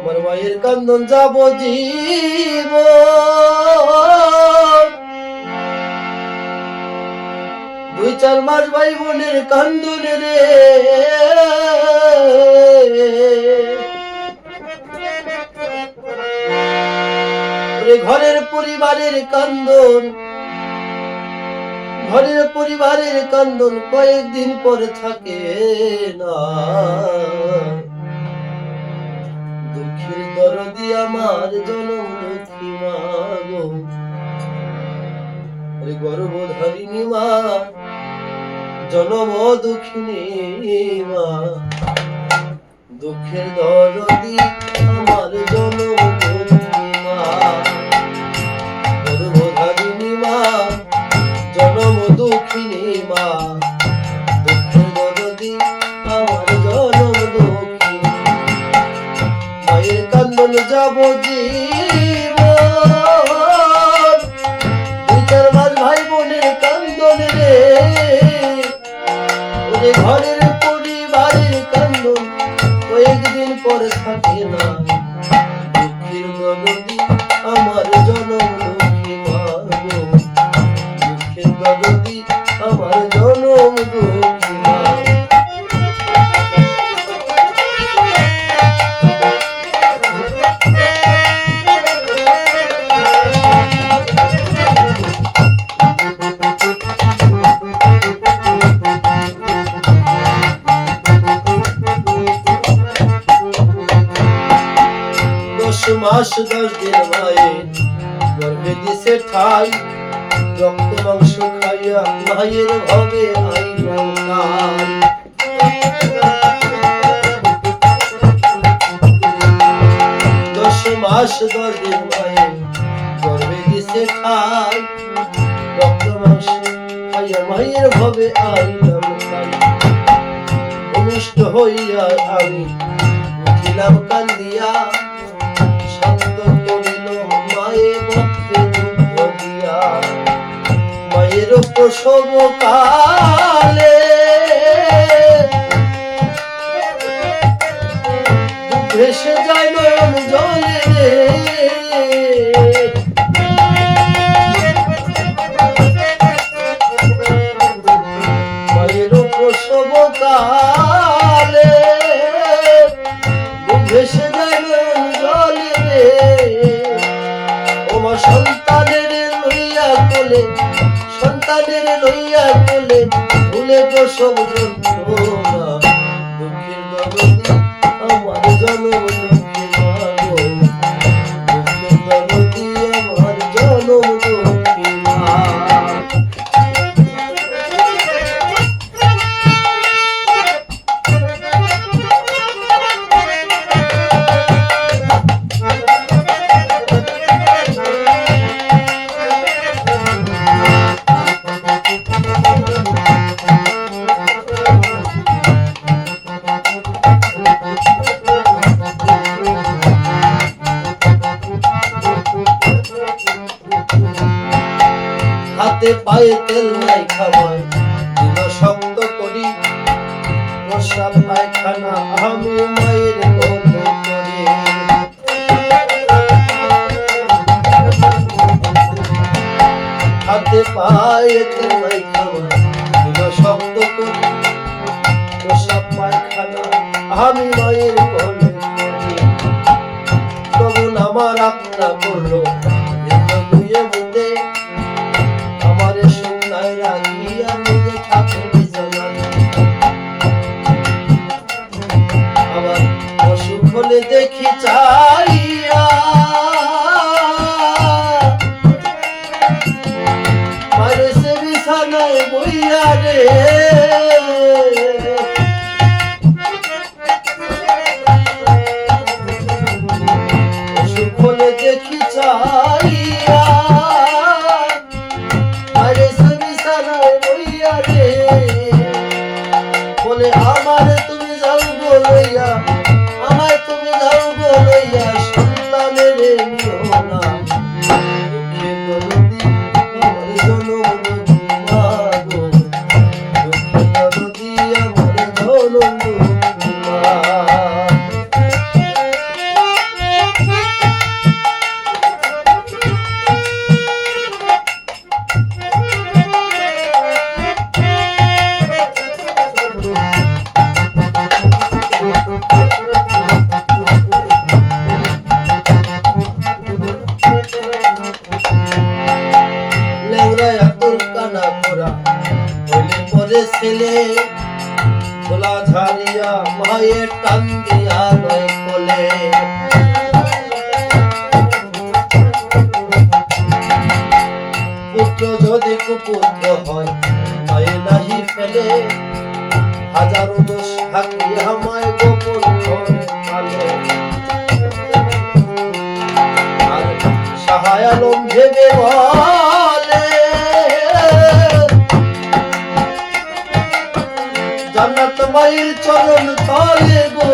আমার মায়ের কান্দন যাব জীব দুই চার মাস ভাই বোনের কান্দন রে ঘরের পরিবারের কান্দন ঘরের পরিবারের কান্দন কয়েকদিন পরে থাকে না দুঃখের দরদি আমার জনম দুঃখী মা গো গর্ভধারিণী মা জনম দুঃখিনী মা দুঃখের দরদি আমার জনম দুঃখী মা গর্ভধারিণী মা জনম দুঃখিনী মা দুঃখের দরদি আমার জনম দুঃখী মায়ের কান্দন যাব জীব দুই চার মাস ভাই বোনের কান্দন রে ওরে ঘরের পরিবারের কান্দন কয়েকদিন পরে থাকে না দুঃখের দরদি আমার জনম দুঃখী মা গো দুঃখের দরদি আমার জনম দুঃখী মা মাস 10 দিন মায়ের গর্ভে দিছে ঠাই রক্ত মাংস খাইয়া মায়ের ভবে আইলাম কাল 10 মাস 10 দিন মায়ের গর্ভে দিছে ঠাই রক্ত মাংস খাইয়া মায়ের ভবে আইলাম কাল অনিষ্ট হইয়া আমি উঠিলাম কান্দিয়া মায়ের প্রসব কালে ভেসে যায় নয়ন জলে মায়ের প্রসব কালে ভেসে যায় নয়ন জলে ওমা সন্তানের লইয়া কোলে সন্তানের লইয়া কোলে ভুলে প্রসব যন্ত্রণা দুঃখের দরদি আমার জনম দুঃখী মা গো দুঃখের দরদি আমার জনম দুঃখী মা হাতে পায়ে তেল নাই খাওয়ায় দিল শক্ত করি প্রসাব পায়খানা আমি মায়ের কোলে করি হাতে পায়ে তেল নাই খাওয়ায় দিল শক্ত করি প্রসাব পায়খানা আমি মায়ের কোলে করি তখন আমার আপনা করলো দুয়ে বুঝে আমারে শুনাই রাখিয়া নিজে থাকে বিছানায় আবার অসুখ হলে দেখি চাইয়া মায়ের সে বিছানায় বইয়া রে অসুখ হলে দেখি চাইয়া বলে আমারে তুমি যাও গো লইয়া আমায় তুমি যাও গো লইয়া সন্তানের নিও না দুঃখের দরদি আমার জনম দুঃখী মা গো দুঃখের দরদি আমার জনম দুঃখী মা হৃদয়ে টান দিয়া নয় কোলে পুত্র যদি কুপুত্র হয় নয় নাহি ফেলে হাজারো দোষ থাকি আমায় গোপন করে পালে আর সাহায় আলম ভেবে বলে জান্নাত মায়ের চরণ তলে গো